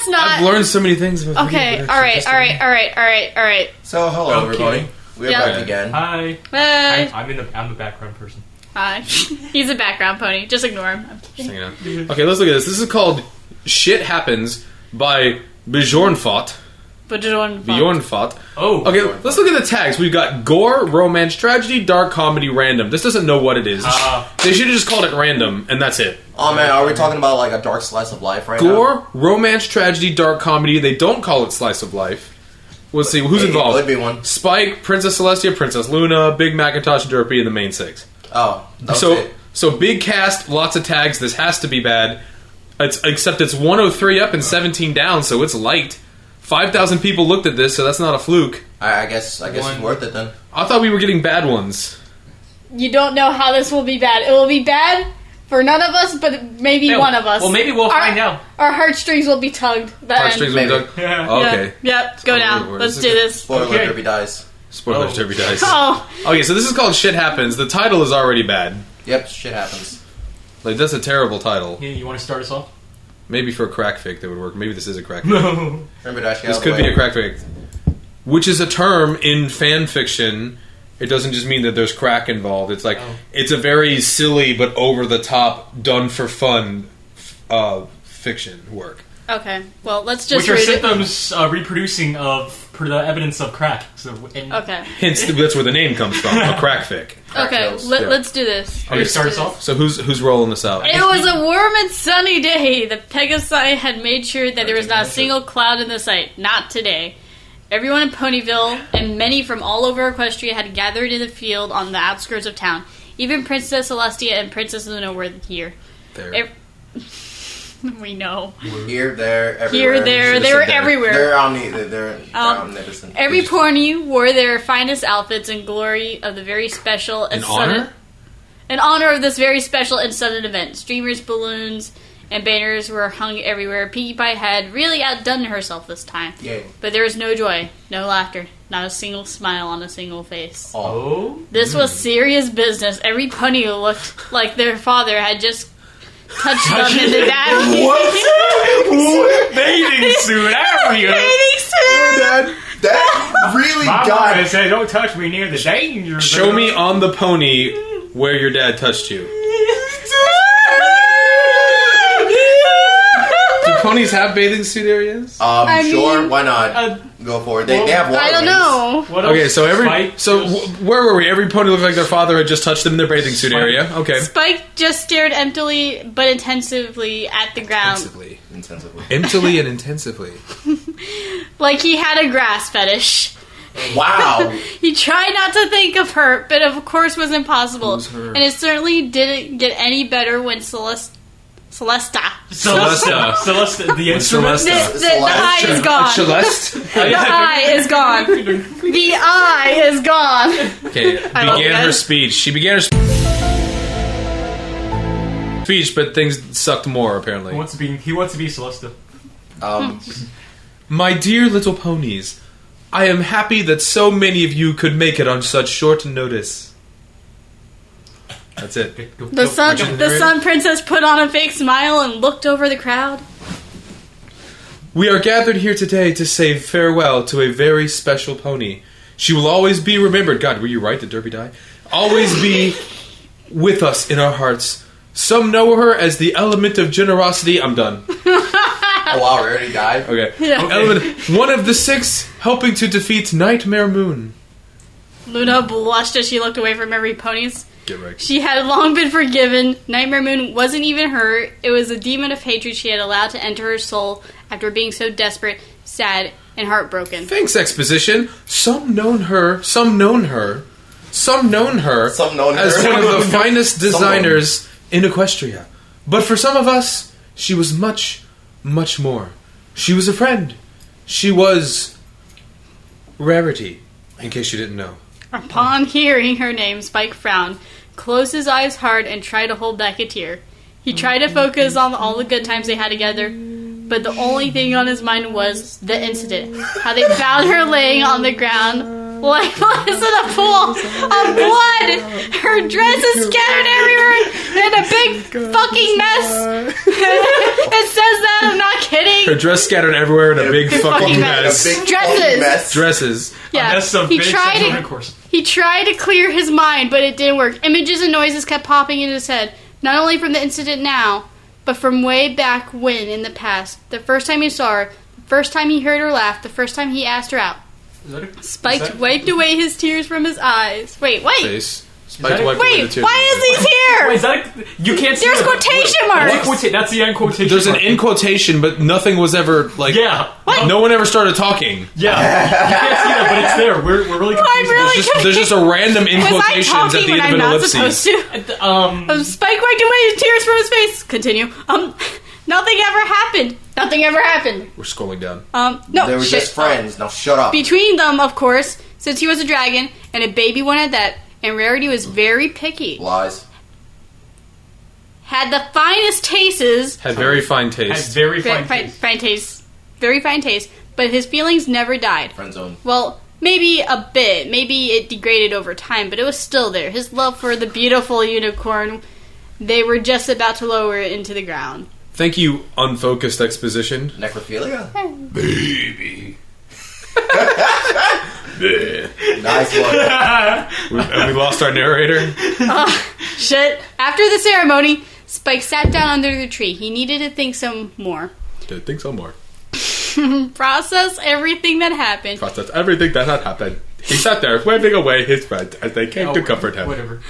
that's not... I've learned so many things about Okay, alright. So, hello everybody. We're back again. Hi. Hey. I'm a background person. Hi. He's a background pony. Just ignore him. Okay, let's look at this. This is called Shit Happens by Bjornfot. Bjornfot. Oh. Okay, let's look at the tags. We've got gore, romance, tragedy, dark comedy, random. This doesn't know what it is. They should have just called it random, and that's it. Oh man, are we talking about like a dark slice of life right Gore, now? romance, tragedy, dark comedy. They don't call it slice of life. Let's see, who's involved? Could be one. Spike, Princess Celestia, Princess Luna, Big Macintosh, Derpy, and the main six. Oh, okay. So big cast, lots of tags. This has to be bad. Except it's 103 up and 17 down, so it's light. 5,000 people looked at this, so that's not a fluke. I guess it's worth it then. I thought we were getting bad ones. You don't know how this will be bad. It will be bad for none of us, but maybe one of us. Well, maybe we'll find out. Our heartstrings will be tugged. Heartstrings will be tugged? Yeah. Oh, okay. Yep, go down. Let's do this. Spoiler alert, Derpy dies. Spoiler alert, Derpy dies. Oh. Okay, so this is called Shit Happens. The title is already bad. Yep, shit happens. Like, that's a terrible title. You want to start us off? Maybe for a crack fake that would work. Maybe this is a crack fake. No. This could be a crack fake. Which is a term in fan fiction. It doesn't just mean that there's crack involved. It's like, it's a very silly but over-the-top, done-for-fun fiction work. Okay, well, let's just Which are read symptoms reproducing of the evidence of crack. Okay. Hence, that's where the name comes from, a crack fake. Okay, let's do this. Okay, start us off. So who's rolling this out? It was a warm and sunny day. The Pegasi had made sure that there was not a single cloud in the sight. Not today. Everyone in Ponyville and many from all over Equestria had gathered in the field on the outskirts of town. Even Princess Celestia and Princess Luna were here. We know. Here, there, everywhere. Here, there, they were everywhere. They're omnipotent. Every pony wore their finest outfits in glory of the very special and honor of this very special and sudden event. Streamers, balloons, and banners were hung everywhere. Pinkie Pie had really outdone herself this time. Yay. But there was no joy, no laughter, not a single smile on a single face. Oh. This was serious business. Every pony looked like their father had just touched them in the What? Bathing suit, area. Bathing suit. That really My got mom said, "Don't touch me near the danger." Show me on the pony where your dad touched you. Do ponies have bathing suit areas? Sure, why not? Go for it. They have water I don't wings. know. Okay, so where were we? Every pony looked like their father had just touched them in their bathing suit area. Okay. Spike just stared emptily but intensively at the ground. Intensively. Emptily and intensively. Like he had a grass fetish. Wow. He tried not to think of her, but of course was impossible. Who's her? And it certainly didn't get any better when Celesta, the instrument. the eye is gone. Celeste. The eye is gone. The eye is gone. Okay, began her speech. She began her speech, but things sucked more, apparently. He wants to be Celesta. My dear little ponies, I am happy that so many of you could make it on such short notice. That's it. The Sun Princess put on a fake smile and looked over the crowd. We are gathered here today to say farewell to a very special pony. She will always be remembered. God, were you right? Did Derpy die? Always be with us in our hearts. Some know her as the element of generosity. I'm done. Oh wow, we already died? Okay. Yeah. One of the 6 helping to defeat Nightmare Moon. Luna blushed as she looked away from every ponies. Get right. She had long been forgiven. Nightmare Moon wasn't even her. It was a demon of hatred she had allowed to enter her soul after being so desperate, sad, and heartbroken. Thanks, exposition. Some known her as one of the finest designers in Equestria. But for some of us, she was much, much more. She was a friend. She was Rarity, in case you didn't know. Upon hearing her name, Spike frowned, closed his eyes hard, and tried to hold back a tear. He tried to focus on all the good times they had together, but the only thing on his mind was the incident. How they found her laying on the ground, lifeless in a pool of blood! Her dress is scattered everywhere in a big fucking mess! It says that, I'm not kidding! Her dress scattered everywhere in a big fucking mess. A big Dresses. fucking mess. Dresses. Yeah, That's some he big tried sexual to intercourse. he tried to clear his mind, but it didn't work. Images and noises kept popping in his head, not only from the incident now, but from way back when in the past. The first time he saw her, the first time he heard her laugh, the first time he asked her out. Spike wiped away his tears from his eyes. Wait. Face. Spike wiped away the Wait, tears. why is he here? Wait, is that you can't see There's the- quotation marks. That's the end quotation. There's an mark. in quotation, but nothing was ever like. Yeah. No one ever started talking. Yeah. You can't see that, but it's there. We're really confused. I'm really There's just a random in Was I quotations at talking the when end I'm of an not ellipses. supposed to? Spike wiped away his tears from his face. Continue. Nothing ever happened. Nothing ever happened. We're scrolling down. No. They were shit. just friends. Now shut up. Between them, of course, since he was a dragon and a baby one at that, and Rarity was very picky. Lies. Had the finest tastes. Had very fine Has taste. very Very fine. fine taste. Very fine taste. But his feelings never died. Friend zone. Well, maybe a bit. Maybe it degraded over time, but it was still there. His love for the beautiful unicorn, they were just about to lower it into the ground. Thank you, unfocused exposition. Necrophilia? Baby. Nice one. Have we lost our narrator? Shit. After the ceremony, Spike sat down under the tree. He needed to think some more. I think so more. Process everything that happened. Process everything that had happened. He sat there, waving away his friends as they came to comfort him. Whatever.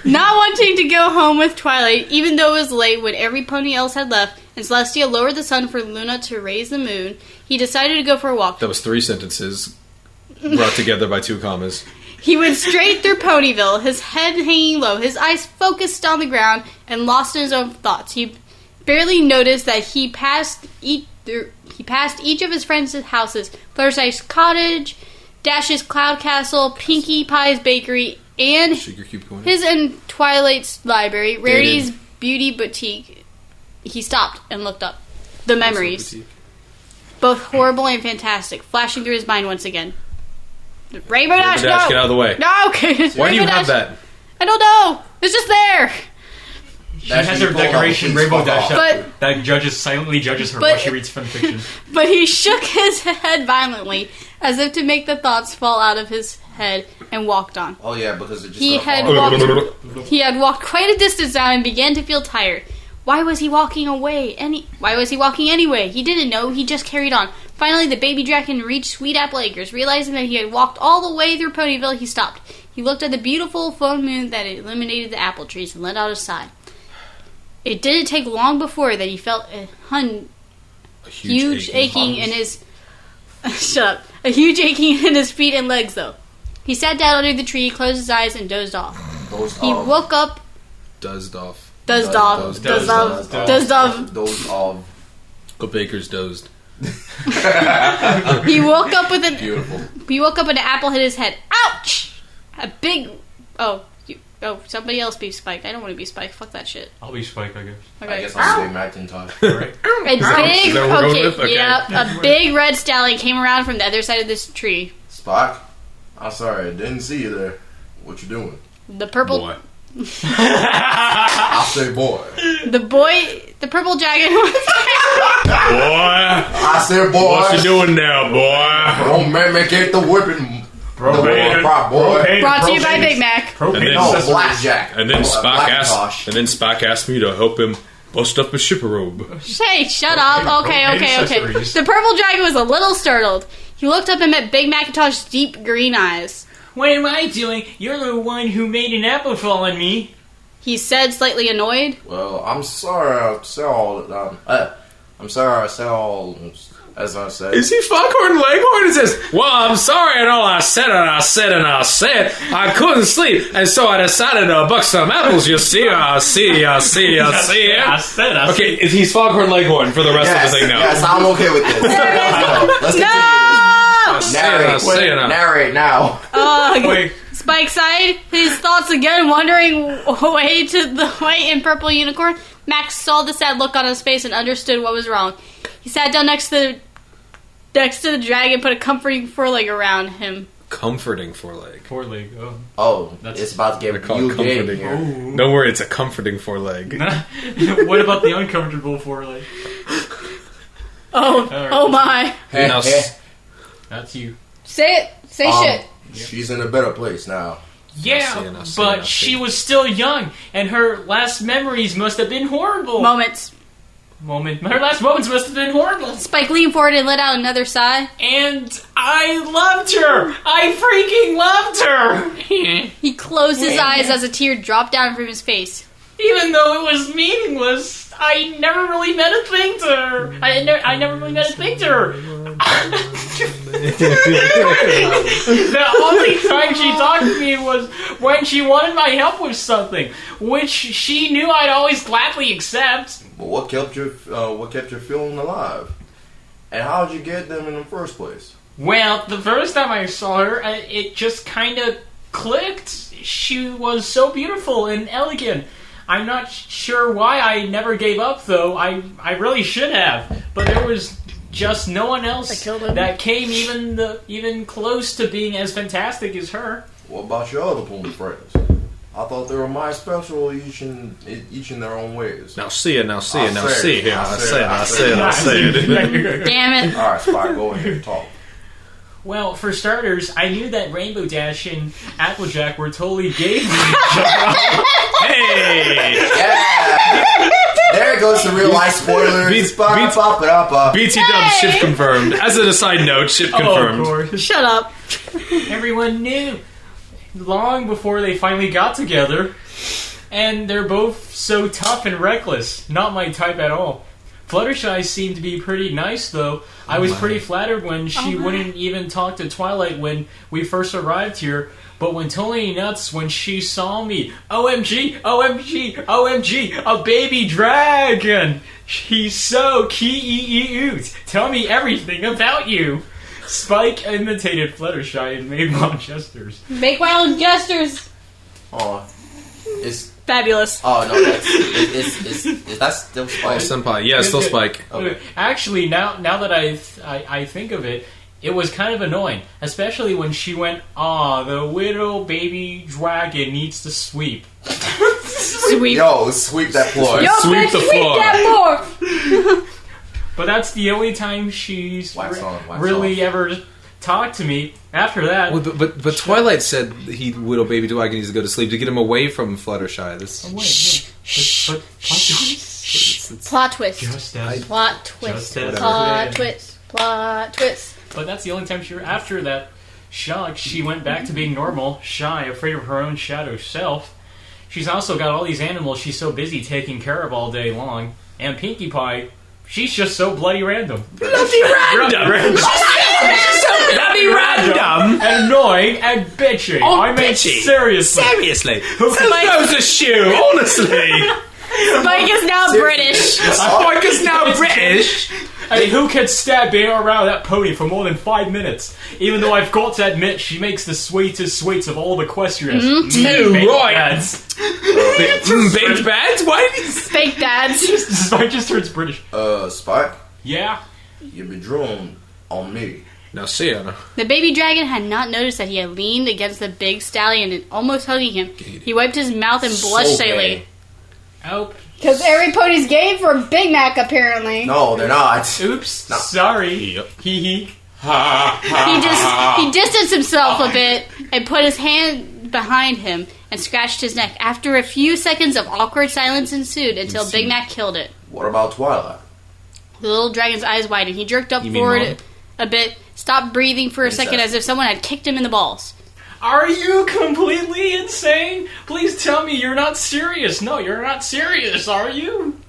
Not wanting to go home with Twilight, even though it was late when every pony else had left, and Celestia lowered the sun for Luna to raise the moon, he decided to go for a walk. That was 3 sentences brought together by 2 commas. He went straight through Ponyville, his head hanging low, his eyes focused on the ground, and lost in his own thoughts. He barely noticed that he passed each of his friends' houses: Fluttershy's cottage, Dash's cloud castle, Pinkie Pie's bakery, and Sugar Cube Corner. his and Twilight's library, Rarity's beauty boutique. He stopped and looked up. The memories, both horrible and fantastic, flashing through his mind once again. Rainbow Dash, no! Get out of the way. No, okay. Why do you Rainbow have Dash. that? I don't know. It's just there. She has her decoration, Rainbow Dash, But- that silently judges her but- while she reads fanfiction. But he shook his head violently, as if to make the thoughts fall out of his head, and walked on. Oh yeah, because it just He started had falling. walked. He had walked quite a distance now and began to feel tired. Why was he walking away? Why was he walking anyway? He didn't know. He just carried on. Finally, the baby dragon reached Sweet Apple Acres. Realizing that he had walked all the way through Ponyville, he stopped. He looked at the beautiful full moon that illuminated the apple trees and let out a sigh. It didn't take long before that he felt a huge aching in his shut up. A huge aching in his feet and legs, though. He sat down under the tree, closed his eyes, and dozed off. He woke up. Dozed off. Dozed off. Dozed off. Dozed off. Those of Go Baker's dozed. He woke up with an. beautiful. He woke up and an apple hit his head. Ouch! A big. Somebody else be Spike. I don't want to be Spike. Fuck that shit. I'll be Spike, I guess. Okay. I guess I'm Big Macintosh. Alright. A big. Is that what we're going with? Okay. Yeah. A big red stallion came around from the other side of this tree. Spock, I'm sorry, I didn't see you there. What you doing? The purple. Boy. I say boy. The purple dragon was. Boy. I said boy. What you doing now, boy? Don't mimicate the whipping. Propane. The prop boy. Propane. Brought to you by Propane. Big Mac. Propane And then- No, accessories. blackjack. And then Spock Macintosh. asked me to help him bust up his shipper robe. Hey, shut up. Okay. accessories. The purple dragon was a little startled. He looked up and met Big Macintosh's deep green eyes. What am I doing? You're the one who made an apple fall on me. He said, slightly annoyed. Well, I'm sorry I said all. I'm sorry I said all. As I said. Is he Foghorn Leghorn? It says, well, I'm sorry and all I said and I said and I said. I couldn't sleep, and so I decided to buck some apples, you see. I see. I said. Okay, he's Foghorn Leghorn for the rest of the thing now. Yes, I'm okay with this. Let's continue. No! Narrate now. Wait. Spike sighed, his thoughts again wandering away to the white and purple unicorn. Max saw the sad look on his face and understood what was wrong. He sat down next to the dragon, put a comforting foreleg around him. Comforting foreleg. Foreleg. Oh. Oh, That's- it's about to They get call you it gay comforting. here. Don't worry, it's a comforting foreleg. What about the uncomfortable foreleg? Oh, right. oh my. Now, That's you. Say it. Say shit. She's in a better place now. Yeah, Now see, but she was still young, and her last memories must have been horrible. Moments. Her last moments must have been horrible. Spike leaned forward and let out another sigh. And I loved her. I freaking loved her. He closed his eyes as a tear dropped down from his face. Even though it was meaningless, I never really meant a thing to her. I never really meant a thing to her. The only time she talked to me was when she wanted my help with something, which she knew I'd always gladly accept. But what kept you feeling alive? And how did you get them in the first place? Well, the first time I saw her, it just kind of clicked. She was so beautiful and elegant. I'm not sure why I never gave up, though. I really should have. But there was just no one else that came even close to being as fantastic as her. What about your other pony friends? I thought they were my special, each in their own ways. now see it. I say it. Damn it. All right, Spike, go ahead and talk. Well, for starters, I knew that Rainbow Dash and Applejack were totally gay for each other. Hey! Yeah! There goes the real life spoilers. BT Dub ship confirmed. As a side note, ship confirmed. Oh, of course. Shut up. Everyone knew. Long before they finally got together. And they're both so tough and reckless. Not my type at all. Fluttershy seemed to be pretty nice, though. I was pretty flattered when she wouldn't even talk to Twilight when we first arrived here. But when totally nuts when she saw me. OMG, OMG, OMG, a baby dragon! He's so cute. Tell me everything about you. Spike imitated Fluttershy and made wild gestures. Make wild gestures. Oh, it's Fabulous. oh no, that's still Oh, Spike. senpai. Yeah, still Spike. Okay. Actually, now that I think of it, it was kind of annoying, especially when she went, "Ah, the little baby dragon needs to sweep." Sweep. Yo, sweep that floor. Yo, Sweep bitch, the sweep floor. that floor. But that's the only time she's Wax on, wax really off. ever talked to me. After that, Well, but Twilight said little baby dragon needs to go to sleep to get him away from Fluttershy. This but Plot twist. just as Plot twist. Just as- Plot twist. Plot twist. But that's the only time after that shock, she went back to being normal, shy, afraid of her own shadow self. She's also got all these animals she's so busy taking care of all day long. And Pinkie Pie, she's just so bloody random. bloody random. Bloody random. And annoying and bitchy. Oh, I mean, bitchy. seriously. Seriously, who throws a shoe? Honestly, Spike is now British. Spike is now British. I mean, who can stand being around that pony for more than 5 minutes? Even though I've got to admit, she makes the sweetest sweets of all the equestrians. Too Baked right. dads. Baked bads? What? Fake dads. Spike just turns British. Spike, Yeah. you be drawn on me. Now, Sienna. The baby dragon had not noticed that he had leaned against the big stallion and almost hugging him. He wiped his mouth and blushed So slightly. gay. Oh, Because every pony's gay for Big Mac, apparently. No, they're not. oops. No. Sorry. Yep. Hee hee. He distanced himself a bit and put his hand behind him and scratched his neck. After a few seconds of awkward silence ensued until Big Mac killed it. What about Twilight? The little dragon's eyes widened. He jerked up You mean forward Mom? a bit, stopped breathing for a second as if someone had kicked him in the balls. Are you completely insane? Please tell me you're not serious. No, you're not serious, are you?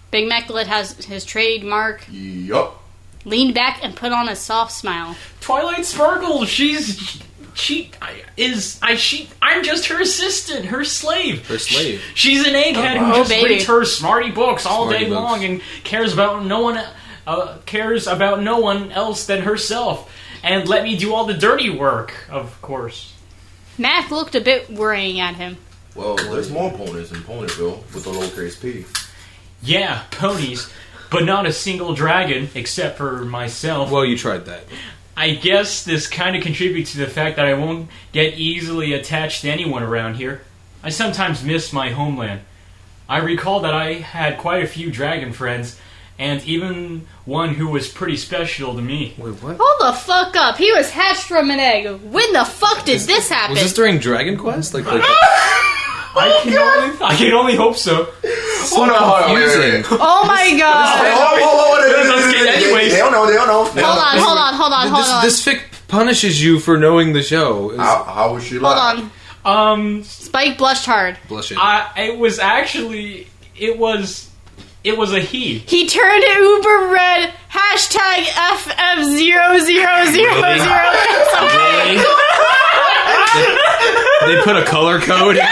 Big Mac let his trademark, Yup. leaned back and put on a soft smile. Twilight Sparkle, I'm just her assistant, her slave. Her slave. She's an egghead who Oh, just baby. reads her smarty books all Smarty day books. long and cares about no one else than herself. And let me do all the dirty work, of course. Mac looked a bit worrying at him. Well, there's more ponies in Ponyville with the lowercase p. Yeah, ponies, but not a single dragon, except for myself. Well, you tried that. I guess this kind of contributes to the fact that I won't get easily attached to anyone around here. I sometimes miss my homeland. I recall that I had quite a few dragon friends, and even one who was pretty special to me. Wait, what? Hold the fuck up. He was hatched from an egg. When the fuck did this happen? Was this during Dragon Quest? Like I can only hope so. Hold on, confusing. Oh my god. Anyways. They don't know. Hold on. This fic punishes you for knowing the show. How was she Hold like? on. Spike blushed hard. Blushing. It was a he. He turned uber red. Hashtag FF0000. Really? They put a color code in.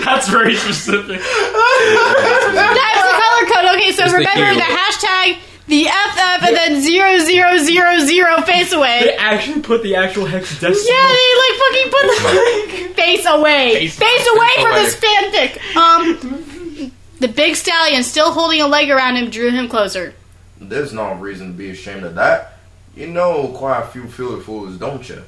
That's very specific. That's the color code. Okay, so It's the remember hue. the hashtag, the FF, and then 0000 face away. They actually put the actual hexadecimal. Yeah, they like fucking put the face away. Face away from away. this fanfic. The big stallion, still holding a leg around him, drew him closer. There's no reason to be ashamed of that. You know quite a few Philly fools, don't you?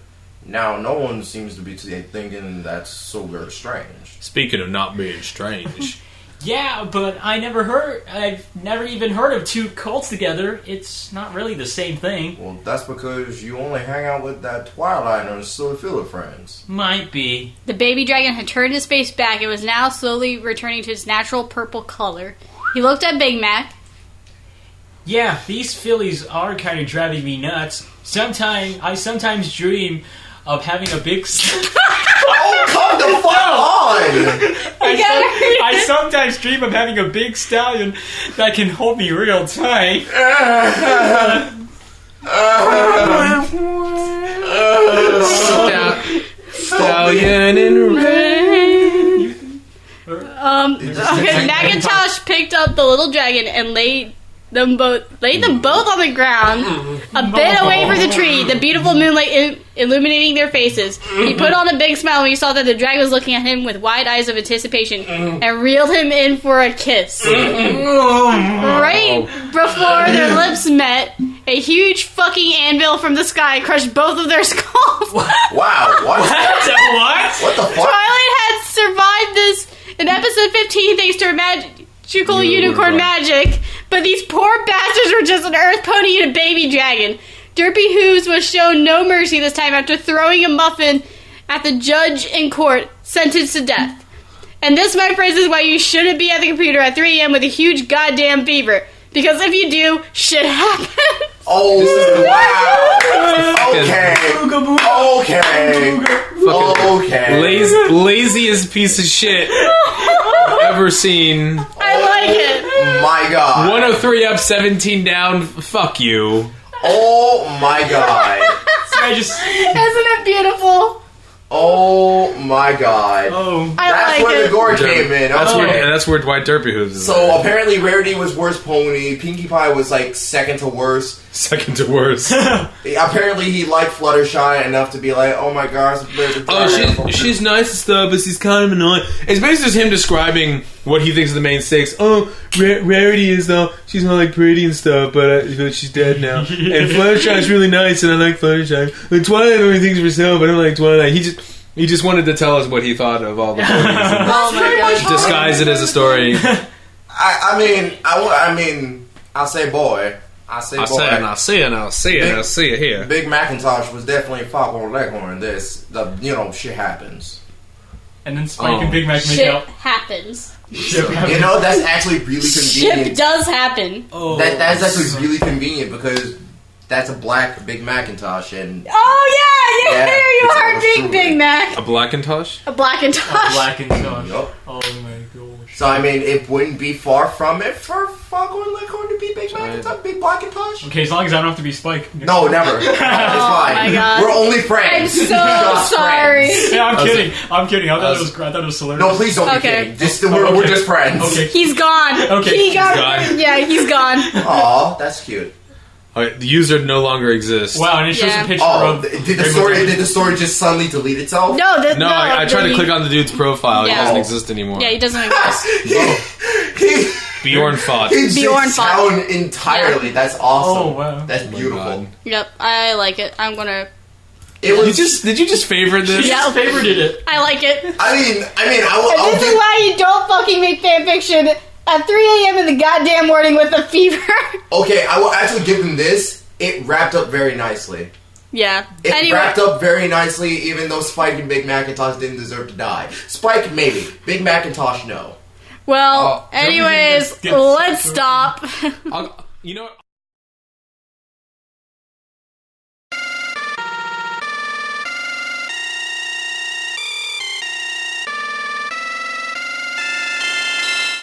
Now, no one seems to be thinking that's so very strange. Speaking of not being strange. Yeah, but I've never even heard of two cults together. It's not really the same thing. Well, that's because you only hang out with that Twilight and his silly Philly friends. Might be. The baby dragon had turned his face back and was now slowly returning to its natural purple color. He looked at Big Mac. Yeah, these fillies are kind of driving me nuts. I sometimes dream of having a big... Oh, come the fuck on! I sometimes dream of having a big stallion that can hold me real tight. Stallion in rain. Okay, Macintosh picked up the little dragon and laid them both on the ground, a bit away from the tree, the beautiful moonlight illuminating their faces. He put on a big smile when he saw that the dragon was looking at him with wide eyes of anticipation and reeled him in for a kiss. Right before their lips met, a huge fucking anvil from the sky crushed both of their skulls. Wow, what? What? What the fuck? Twilight had survived this in episode 15 thanks to her magical unicorn magic, but these poor bastards were just an earth pony and a baby dragon. Derpy Hooves was shown no mercy this time after throwing a muffin at the judge in court, sentenced to death. And this, my friends, is why you shouldn't be at the computer at 3 a.m. with a huge goddamn fever. Because if you do, shit happens. Oh, wow. Okay. Laziest piece of shit ever seen. I like it. My god. 103 up, 17 down. Fuck you. Oh my god. Isn't it beautiful? Oh my god. Oh. That's like where it. the gore came in. Okay. That's where Dwight Derpy Hooves is. So apparently Rarity was worst pony. Pinkie Pie was like second to worst. Second to worst. Apparently he liked Fluttershy enough to be like, oh my gosh. She's nice and stuff, but she's kind of annoying. It's basically just him describing what he thinks are the main stakes. Oh, Rarity is though, she's not like pretty and stuff, but she's dead now. And Fluttershy's really nice, and I like Fluttershy. And Twilight only thinks of herself. I don't like Twilight. He just wanted to tell us what he thought of all the ponies and Oh my god. disguise it as a story. I mean, I'll say boy. I say boy. Here. Big Macintosh was definitely a Foghorn Leghorn. Shit happens. And then Spike and Big Mac make Shit out. happens. That's actually really Shit convenient. does happen. Oh, That's actually really convenient because that's a black Big Macintosh and Oh yeah, Yeah, there you it's are, almost true. Big Mac. A Blackintosh? A Blackintosh. Black and Tosh. Yup. Oh my gosh. So I mean, it wouldn't be far from it for Foghorn Leghorn to be Big Macintosh, Big Blackintosh. Okay, as long as I don't have to be Spike. No, never. It's fine. my God. We're only friends. I'm so Just sorry. friends. Yeah, I'm kidding. I'm kidding. I thought it was hilarious. No, please don't be Okay. kidding. We're just friends. Okay. He's gone. Okay, He got, gone. Yeah, he's gone. Aw, that's cute. Alright, the user no longer exists. Wow, and it shows Yeah. a picture Oh, of... did the story just suddenly delete itself? No, No, I tried to click on the dude's profile. He Yeah. doesn't exist anymore. Yeah, he doesn't exist. Bjorn fought. He Bjorn just fought. down entirely. That's awesome. Oh, wow. That's Oh my beautiful. God. Yep, I like it. I'm gonna. It was Did you just favorite this? Yeah. favorited it. I like it. I mean, And this is why you don't fucking make fanfiction at 3 a.m. in the goddamn morning with a fever. Okay, I will actually give them this. It wrapped up very nicely. Yeah. It wrapped up very nicely, even though Spike and Big Macintosh didn't deserve to die. Spike, maybe. Big Macintosh, no. Well, anyways, let's stop. You know what?